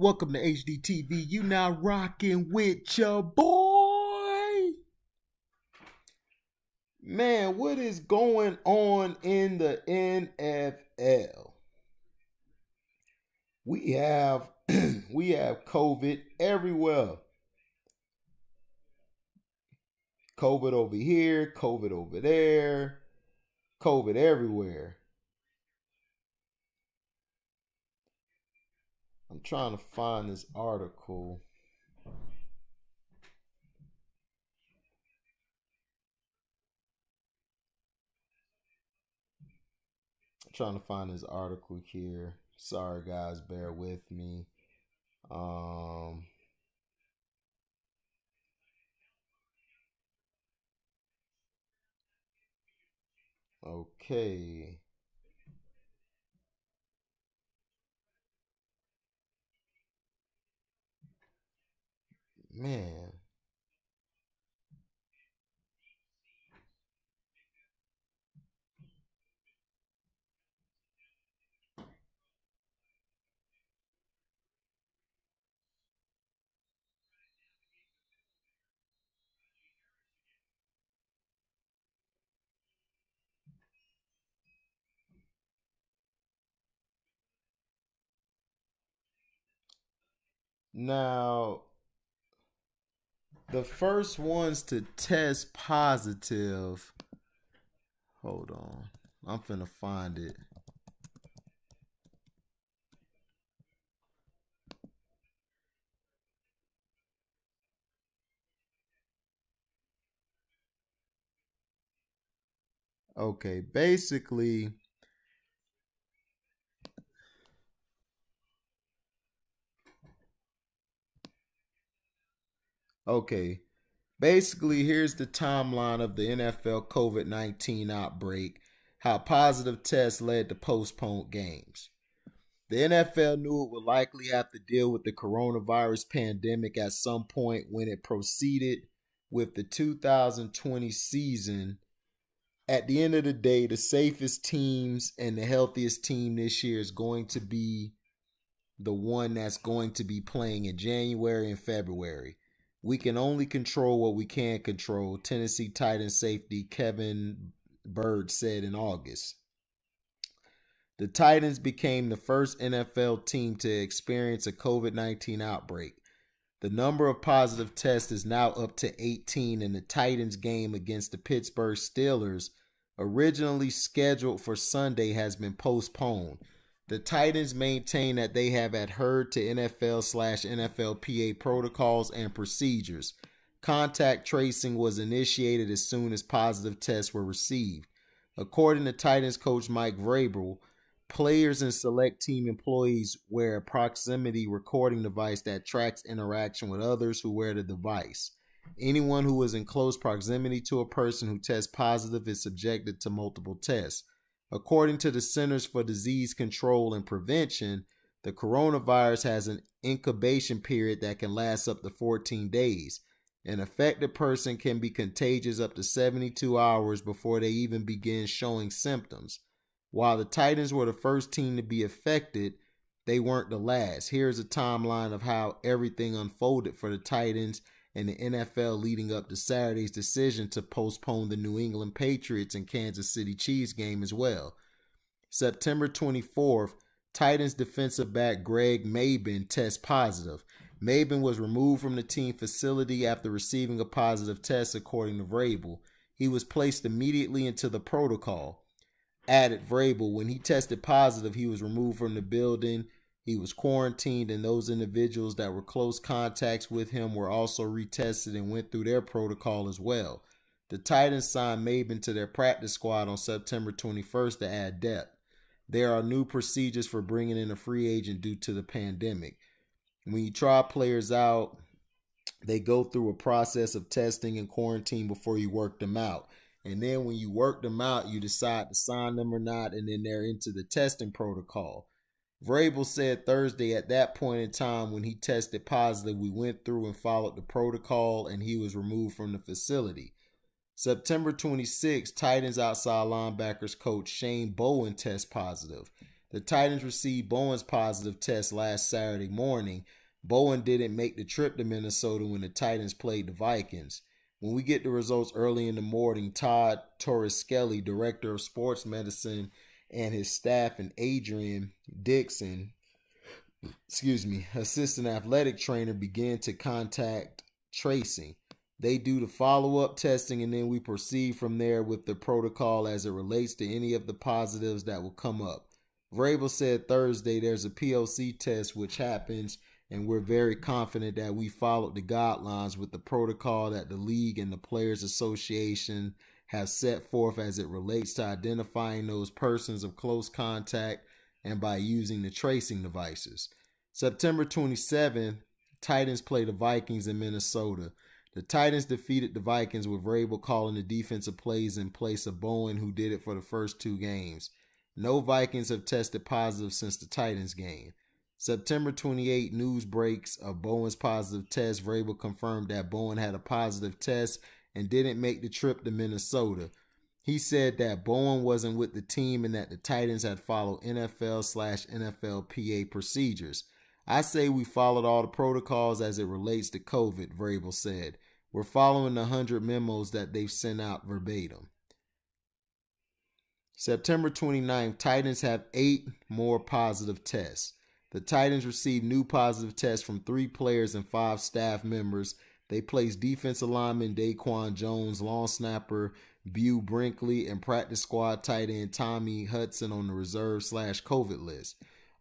Welcome to HDTV. You now rocking with your boy. Man, what is going on in the NFL? We have COVID everywhere. COVID over here, COVID over there, COVID everywhere. I'm trying to find this article. Here. Sorry guys, bear with me. Okay. Man. Now, the first ones to test positive. Hold on. I'm finna find it. Okay, basically, here's the timeline of the NFL COVID-19 outbreak, how positive tests led to postponed games. The NFL knew it would likely have to deal with the coronavirus pandemic at some point when it proceeded with the 2020 season. At the end of the day, the safest teams and the healthiest team this year is going to be the one that's going to be playing in January and February. We can only control what we can control, Tennessee Titans safety Kevin Bird said in August. The Titans became the first NFL team to experience a COVID-19 outbreak. The number of positive tests is now up to 18, and the Titans game against the Pittsburgh Steelers, originally scheduled for Sunday, has been postponed. The Titans maintain that they have adhered to NFL/NFLPA protocols and procedures. Contact tracing was initiated as soon as positive tests were received. According to Titans coach Mike Vrabel, players and select team employees wear a proximity recording device that tracks interaction with others who wear the device. Anyone who is in close proximity to a person who tests positive is subjected to multiple tests. According to the Centers for Disease Control and Prevention, the coronavirus has an incubation period that can last up to 14 days. An affected person can be contagious up to 72 hours before they even begin showing symptoms. While the Titans were the first team to be affected, they weren't the last. Here's a timeline of how everything unfolded for the Titans and the NFL leading up to Saturday's decision to postpone the New England Patriots and Kansas City Chiefs game as well. September 24th, Titans defensive back Greg Maben tests positive. Maben was removed from the team facility after receiving a positive test, according to Vrabel. He was placed immediately into the protocol. Added Vrabel, when he tested positive, he was removed from the building. He was quarantined, and those individuals that were close contacts with him were also retested and went through their protocol as well. The Titans signed Maben to their practice squad on September 21st to add depth. There are new procedures for bringing in a free agent due to the pandemic. When you try players out, they go through a process of testing and quarantine before you work them out. And then when you work them out, you decide to sign them or not, and then they're into the testing protocol. Vrabel said Thursday, at that point in time when he tested positive, we went through and followed the protocol, and he was removed from the facility. September 26, Titans outside linebackers coach Shane Bowen tests positive. The Titans received Bowen's positive test last Saturday morning. Bowen didn't make the trip to Minnesota when the Titans played the Vikings. When we get the results early in the morning, Todd Torricelli, director of sports medicine, and his staff, and Adrian Dixon, assistant athletic trainer, began to contact tracing. They do the follow-up testing, and then we proceed from there with the protocol as it relates to any of the positives that will come up. Vrabel said Thursday there's a POC test which happens, and we're very confident that we followed the guidelines with the protocol that the league and the Players Association have set forth as it relates to identifying those persons of close contact and by using the tracing devices. September 27th, Titans play the Vikings in Minnesota. The Titans defeated the Vikings with Vrabel calling the defensive plays in place of Bowen, who did it for the first 2 games. No Vikings have tested positive since the Titans game. September 28, news breaks of Bowen's positive test. Vrabel confirmed that Bowen had a positive test and didn't make the trip to Minnesota. He said that Bowen wasn't with the team and that the Titans had followed NFL/NFLPA procedures. I say we followed all the protocols as it relates to COVID, Vrabel said. We're following the 100 memos that they've sent out verbatim. September 29th, Titans have 8 more positive tests. The Titans received new positive tests from 3 players and 5 staff members. They placed defensive lineman Daquan Jones, long snapper Bew Brinkley, and practice squad tight end Tommy Hudson on the reserve/COVID list.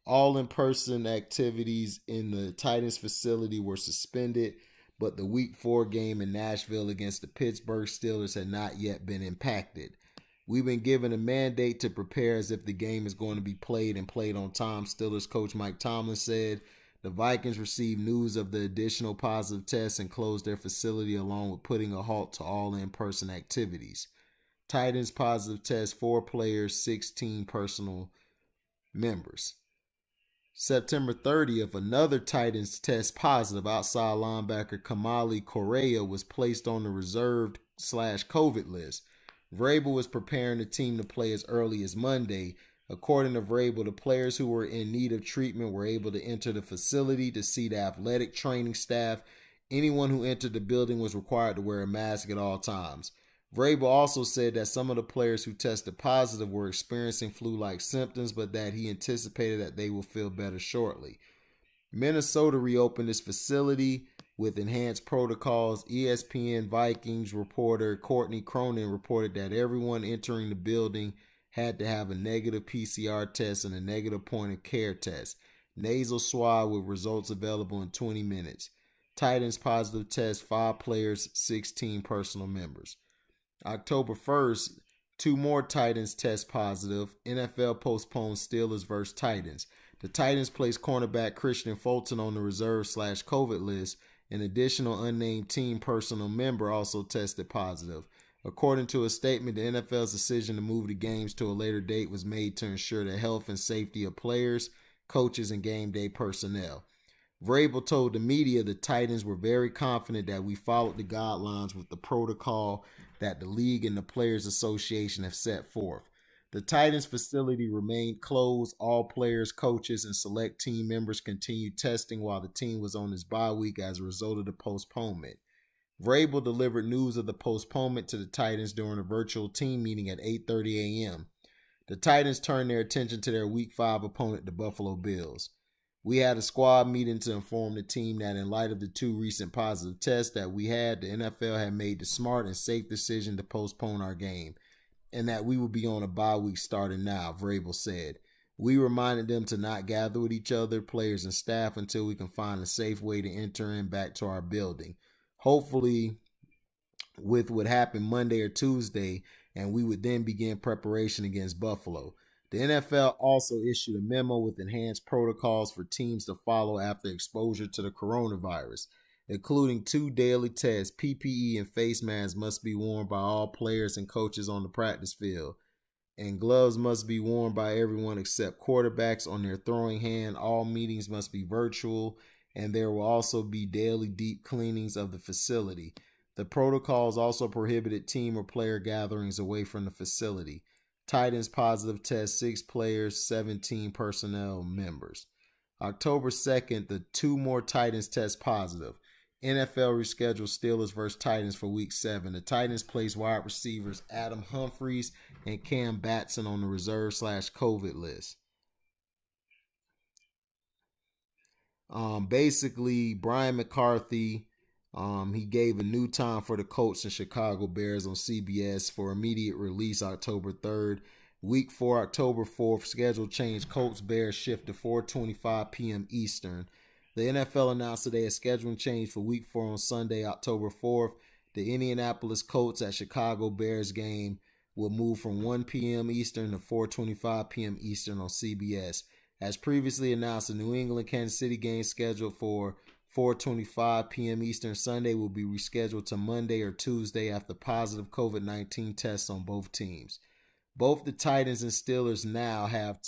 All in-person activities in the Titans facility were suspended, but the Week 4 game in Nashville against the Pittsburgh Steelers had not yet been impacted. We've been given a mandate to prepare as if the game is going to be played and played on time, Steelers coach Mike Tomlin said. The Vikings received news of the additional positive tests and closed their facility along with putting a halt to all in-person activities. Titans positive test 4 players, 16 personal members. September 30th, another Titans test positive. Outside linebacker Kamali Correa was placed on the reserved/COVID list. Vrabel was preparing the team to play as early as Monday. According to Vrabel, the players who were in need of treatment were able to enter the facility to see the athletic training staff. Anyone who entered the building was required to wear a mask at all times. Vrabel also said that some of the players who tested positive were experiencing flu-like symptoms, but that he anticipated that they will feel better shortly. Minnesota reopened its facility with enhanced protocols. ESPN Vikings reporter Courtney Cronin reported that everyone entering the building had to have a negative PCR test and a negative point-of-care test. Nasal swab with results available in 20 minutes. Titans positive test 5 players, 16 personal members. October 1st, 2 more Titans test positive. NFL postpones Steelers versus Titans. The Titans placed cornerback Christian Fulton on the reserve/COVID list. An additional unnamed team personal member also tested positive. According to a statement, the NFL's decision to move the games to a later date was made to ensure the health and safety of players, coaches, and game day personnel. Vrabel told the media the Titans were very confident that we followed the guidelines with the protocol that the league and the Players Association have set forth. The Titans facility remained closed. All players, coaches, and select team members continued testing while the team was on its bye week as a result of the postponement. Vrabel delivered news of the postponement to the Titans during a virtual team meeting at 8:30 a.m. The Titans turned their attention to their Week 5 opponent, the Buffalo Bills. We had a squad meeting to inform the team that in light of the 2 recent positive tests that we had, the NFL had made the smart and safe decision to postpone our game, and that we would be on a bye week starting now, Vrabel said. We reminded them to not gather with each other, players and staff, until we can find a safe way to enter in back to our building. Hopefully with what happened Monday or Tuesday, and we would then begin preparation against Buffalo. The NFL also issued a memo with enhanced protocols for teams to follow after exposure to the coronavirus, including 2 daily tests. PPE and face masks must be worn by all players and coaches on the practice field, and gloves must be worn by everyone except quarterbacks on their throwing hand. All meetings must be virtual, and there will also be daily deep cleanings of the facility. The protocols also prohibited team or player gatherings away from the facility. Titans positive test 6 players, 17 personnel members. October 2nd, the 2 more Titans test positive. NFL rescheduled Steelers versus Titans for Week 7. The Titans placed wide receivers Adam Humphries and Cam Batson on the reserve/COVID list. Basically, Brian McCarthy, he gave a new time for the Colts and Chicago Bears on CBS for immediate release October 3rd. Week 4, October 4th, schedule change. Colts Bears shift to 4:25 p.m. Eastern. The NFL announced today a scheduling change for Week 4 on Sunday, October 4th. The Indianapolis Colts at Chicago Bears game will move from 1 p.m. Eastern to 4:25 p.m. Eastern on CBS. As previously announced, the New England Kansas City game scheduled for 4:25 p.m. Eastern Sunday will be rescheduled to Monday or Tuesday after positive COVID-19 tests on both teams. Both the Titans and Steelers now have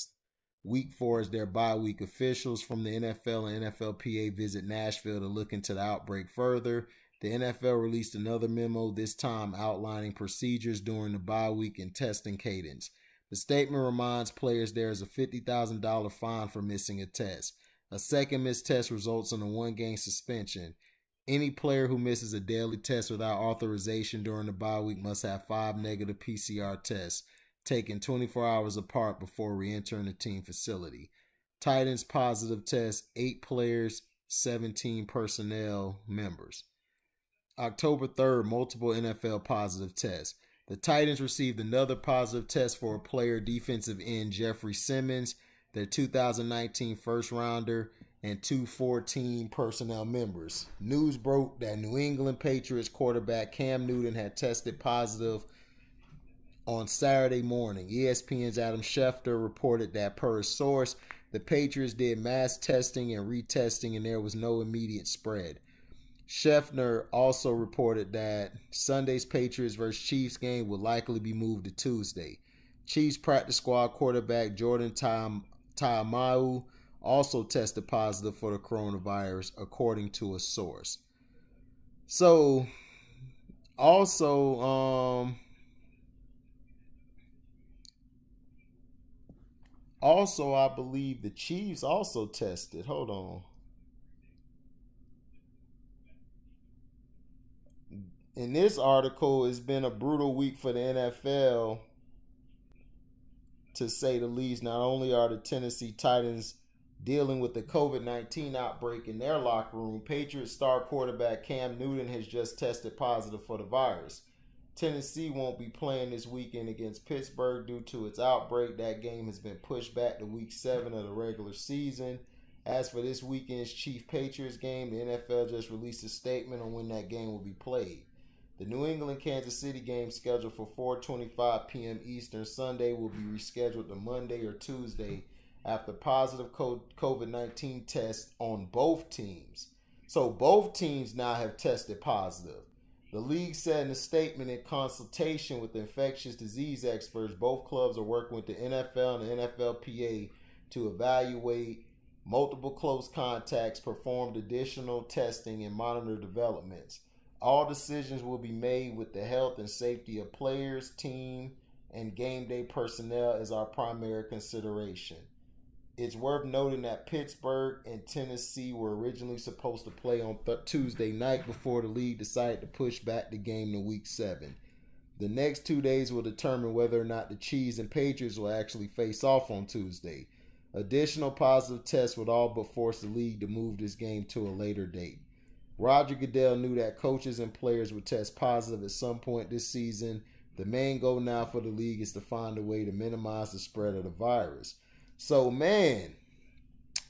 Week 4 as their bye week. Officials from the NFL and NFLPA visit Nashville to look into the outbreak further. The NFL released another memo, this time outlining procedures during the bye week and testing cadence. The statement reminds players there is a $50,000 fine for missing a test. A second missed test results in a 1-game suspension. Any player who misses a daily test without authorization during the bye week must have 5 negative PCR tests taken 24 hours apart before re-entering the team facility. Titans positive test 8 players, 17 personnel members. October 3rd, multiple NFL positive tests. The Titans received another positive test for a player, defensive end Jeffrey Simmons, their 2019 first rounder, and 2 personnel members. News broke that New England Patriots quarterback Cam Newton had tested positive on Saturday morning. ESPN's Adam Schefter reported that per his source, the Patriots did mass testing and retesting and there was no immediate spread. Schefter also reported that Sunday's Patriots versus Chiefs game would likely be moved to Tuesday. Chiefs practice squad quarterback Jordan Ta'amu also tested positive for the coronavirus, according to a source. So, also, I believe the Chiefs also tested. Hold on. In this article, it's been a brutal week for the NFL, to say the least. Not only are the Tennessee Titans dealing with the COVID-19 outbreak in their locker room, Patriots star quarterback Cam Newton has just tested positive for the virus. Tennessee won't be playing this weekend against Pittsburgh due to its outbreak. That game has been pushed back to Week 7 of the regular season. As for this weekend's Chiefs-Patriots game, the NFL just released a statement on when that game will be played. The New England-Kansas City game, scheduled for 4:25 p.m. Eastern Sunday, will be rescheduled to Monday or Tuesday after positive COVID-19 tests on both teams. So both teams now have tested positive. The league said in a statement, in consultation with infectious disease experts, both clubs are working with the NFL and the NFLPA to evaluate multiple close contacts, perform additional testing, and monitor developments. All decisions will be made with the health and safety of players, team, and game day personnel as our primary consideration. It's worth noting that Pittsburgh and Tennessee were originally supposed to play on Tuesday night before the league decided to push back the game to Week 7. The next 2 days will determine whether or not the Chiefs and Patriots will actually face off on Tuesday. Additional positive tests would all but force the league to move this game to a later date. Roger Goodell knew that coaches and players would test positive at some point this season. The main goal now for the league is to find a way to minimize the spread of the virus. So, man,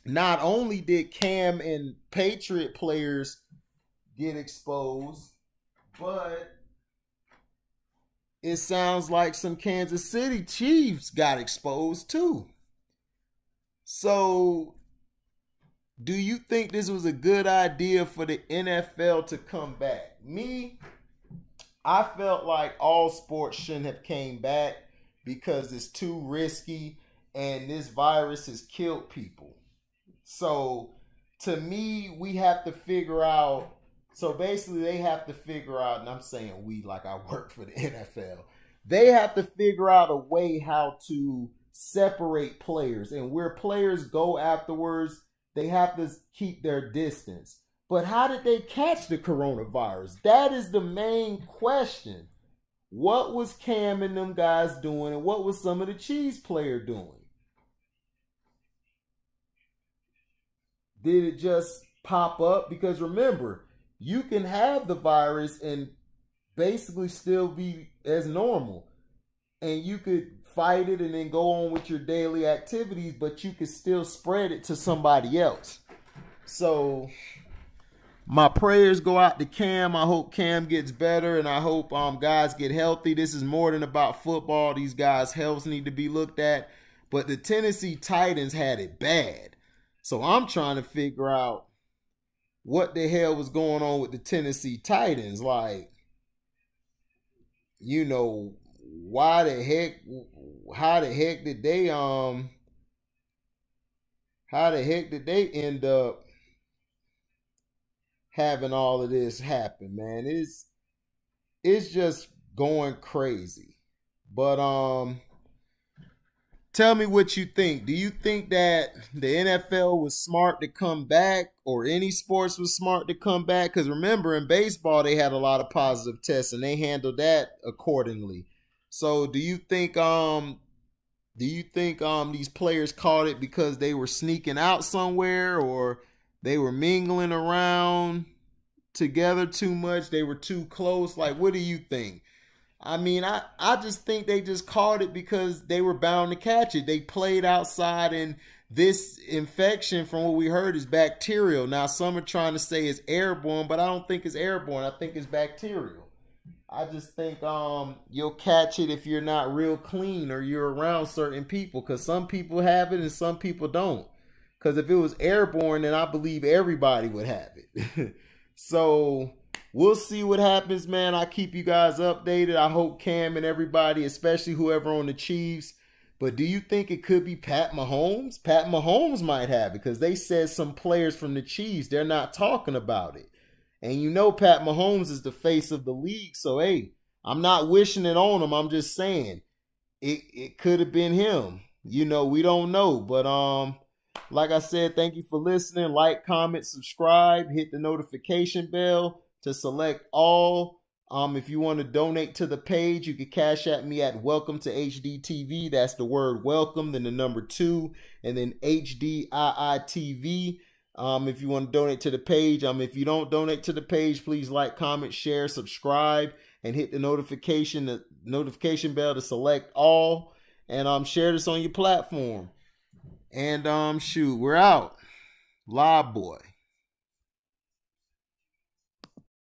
not only did Cam and Patriot players get exposed, but it sounds like some Kansas City Chiefs got exposed too. So, do you think this was a good idea for the NFL to come back? Me, I felt like all sports shouldn't have came back because it's too risky and this virus has killed people. So, to me, we have to figure out, so basically they have to figure out, and I'm saying we like I work for the NFL, They have to figure out a way how to separate players, and where players go afterwards, they have to keep their distance. But how did they catch the coronavirus? That is the main question. What was Cam and them guys doing, and what was some of the Chiefs player doing? Did it just pop up? Because remember, you can have the virus and basically still be as normal. And you could fight it and then go on with your daily activities, but you could still spread it to somebody else. So my prayers go out to Cam. I hope Cam gets better, and I hope guys get healthy. This is more than about football. These guys' health need to be looked at. But the Tennessee Titans had it bad. So I'm trying to figure out what the hell was going on with the Tennessee Titans. Like, you know, how the heck did they end up having all of this happen, man? It's just going crazy. But tell me what you think. Do you think that the NFL was smart to come back, or any sports was smart to come back? Because remember, in baseball, they had a lot of positive tests, and they handled that accordingly. So do you think these players caught it because they were sneaking out somewhere, or they were mingling around together too much? They were too close? Like, what do you think? I mean, I just think they just caught it because they were bound to catch it. They played outside, and this infection, from what we heard, is bacterial. Now, some are trying to say it's airborne, but I don't think it's airborne. I think it's bacterial. I just think you'll catch it if you're not real clean or you're around certain people, because some people have it and some people don't. Because if it was airborne, then I believe everybody would have it. So we'll see what happens, man. I'll keep you guys updated. I hope Cam and everybody, especially whoever on the Chiefs. But do you think it could be Pat Mahomes? Pat Mahomes might have it, because they said some players from the Chiefs, they're not talking about it. And you know Pat Mahomes is the face of the league. So, hey, I'm not wishing it on him. I'm just saying it could have been him. You know, we don't know. But like I said, thank you for listening. Like, comment, subscribe, hit the notification bell to select all. If you want to donate to the page, you can cash at me at Welcome to HDTV. That's the word welcome, then the number 2, and then HDIITV. If you want to donate to the page. If you don't donate to the page, please like, comment, share, subscribe, and hit the notification bell to select all. And share this on your platform. And shoot, we're out. Live boy.